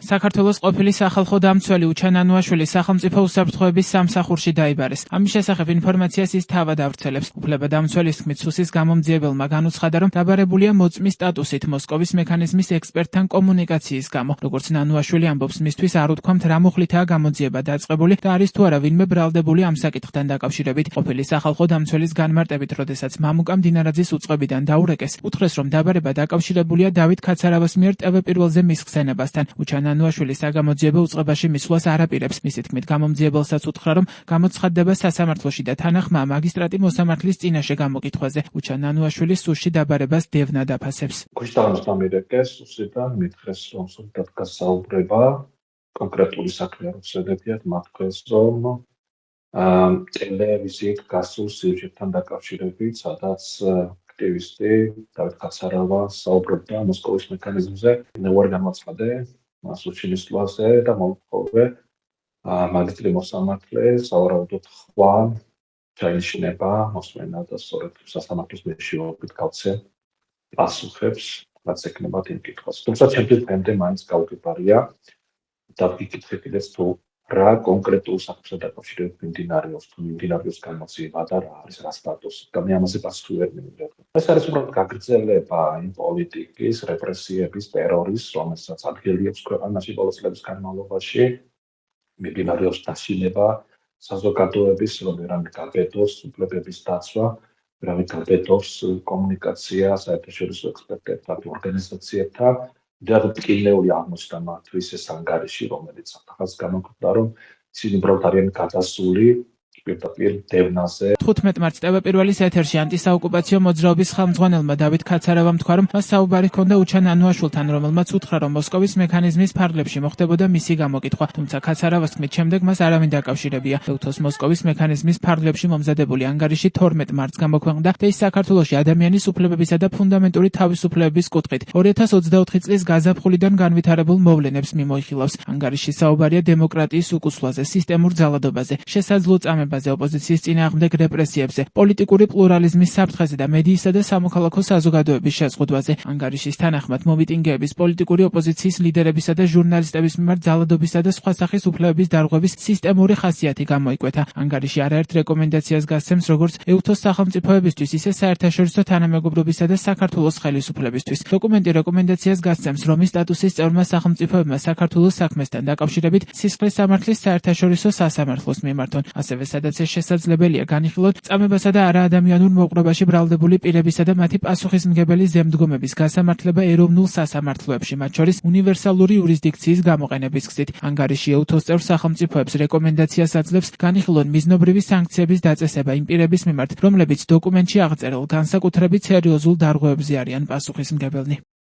საქართველოს ყოფილი სახალხო დამცველი უჩან ანუაშვილი სახელმწიფო უსაფრთხოების სამსახურში დაიბარეს. ამის შესახებ ინფორმაციას ის თავად ავრცელებს. უფლებადამცველის თქმით, სუსის გამომძიებელმა განუცხადა, რომ დაბარებულია მოწმის სტატუსით მოსკოვის მექანიზმის ექსპერტთან კომუნიკაციის გამო. როგორც ნანუაშვილი ამბობს, მისთვის არ უთქვამთ, რა მუხლითაა გამოძიება დაწყებული და არის თუ არა ვინმე ბრალდებული ამ საკითხთან დაკავშირებით. ყოფილი სახალხო დამცველის განმარტებით, როდესაც მამუკა მდინარაძის უწყებიდან დაურეკეს, უთხრეს, რომ დაბარება დაკავშირებულია დავით ქაცარავას მიერ ტევ-პირველზე მის ხსენებასთან. უჩან ანუაშვილი საგამოძიებო უწყებაში მისვლას არ აპირებს. მისი თქმით, გამომძიებელსაც უთხრა, რომ გამოცხადდება სასამართლოში და თანახმა მაგისტრატი მოსამართლის წინაშე გამოკითხვაზე. უჩან ანუაშვილი სუსში დაბარებას დევნა დაფასებს. ქუჩდანის დამირეკეს სუსიდან მითხრეს, რომ სულთან გასაუბრება კონკრეტული საქმე არ უცდებიათ, მათ ქვეს, რომ ტელევიზიით გასულ სიუჟეტთან დაკავშირებით, სადაც აქტივისტი დავით ქაცარავა საუბრობდა მოსკოვის მექანიზმზე, უარი განაცხადე სუსში მისვლაზე და მოუწოდე მაგისტრი მოსამართლე სავარაუდოდ ხვა ჩაინიშნება მოსმენა და სწორედ სასამართლოს მეშვეობით გავცე პასუხებს, რაც ეკნებათ იმ კითხვას. თუმცა ჩემთვის დღემდე მაინც გაუგებარია და ვიკითხე კიდეც თუ რა კონკრეტულ საქმესთან დაკავშირებით მიმდინარეობს, თუ მიმდინარეობს გამოძიება და რა არის რა სტატუსი და მე ამაზე პასუხი ვერ მივიღებ. ეს არის უბრალოდ გაგრძელება იმ პოლიტიკის, რეპრესიების, ტერორის, რომელსაც ადგილი აქვს ქვეყანაში ბოლო წლების განმავლობაში. მიმდინარეობს დაშინება საზოგადოების, რომ ვერავინ გაბედოს უფლებების დაცვა, ვერავინ გაბედოს კომუნიკაცია საერთაშორისო ექსპერტებთან, ორგანიზაციებთან და ტკივნეული აღმოჩნდა მათთვის ეს ანგარიში, რომელიც ახალს გამოგვდა, რომ ისინი უბრალოდ არიან გადასული პირდაპირ დევნაზე. 15 მარტს ტევ-პირველის ეთერში ანტისაოკუპაციო მოძრაობის ხელმძღვანელმა დავით ქაცარავამ თქვა, რომ მას საუბარი ჰქონდა უჩან ანუაშვილთან, რომელმაც უთხრა, რომ მოსკოვის მექანიზმის ფარგლებში მოხდებოდა მისი გამოკითხვა. თუმცა ქაცარავას თქმით, შემდეგ მას არავინ დაკავშირებია. ეუთოს მოსკოვის მექანიზმის ფარგლებში მომზადებული ანგარიში 12 მარტს გამოქვეყნდა და ის საქართველოში ადამიანის უფლებებისა და ფუნდამენტური თავისუფლებების კუთხით 2024 წლის გაზაფხულიდან განვითარებულ მოვლენებს მიმოიხილავს. ანგარიში საუბარია დემოკრატიის უკუსვლაზე, სისტემურ ძალადობაზე, შესაძლო წამებაზე, ოპოზიციის წინააღმდეგ რეპრესიებზე, პოლიტიკური პლურალიზმის საფრთხეზე და მედიისა და სამოქალაქო საზოგადოების შეზღუდვაზე. ანგარიშის თანახმად მომიტინგეების, პოლიტიკური ოპოზიციის ლიდერებისა და ჟურნალისტების მიმართ ძალადობისა და სხვა სახის უფლებების დარღვევის სისტემური ხასიათი გამოიკვეთა. ანგარიში არაერთ რეკომენდაციას გასცემს როგორც ეუთოს სახელმწიფოებისთვის, ისე საერთაშორისო თანამეგობრობისა და საქართველოს ხელისუფლებისთვის. დოკუმენტი რეკომენდაციას გასცემს რომის სტატუსის წევრმა სახელმწიფოებმა საქართველოს საქმესთან დაკავშირებით სისხლის სამართლის საერთაშორისო სასამართლოს მიმართონ. ასევე სადაც ეს შესაძლებელია განიხილოთ წამებასა და არაადამიანურ მოპყრობაში ბრალდებული პირებისა და მათი პასუხისმგებელი ზემდგომების გასამართლება ეროვნულ სასამართლოებში, მათ შორის უნივერსალური იურისდიქციის გამოყენების გზით. ანგარიში ეუთოს წევრ სახელმწიფოებს რეკომენდაციას აძლევს განიხილონ მიზნობრივი სანქციების დაწესება იმ პირების მიმართ, რომლებიც დოკუმენტში აღწერილ განსაკუთრებით სერიოზულ დარღვევებზე არიან პასუხისმგებელნი.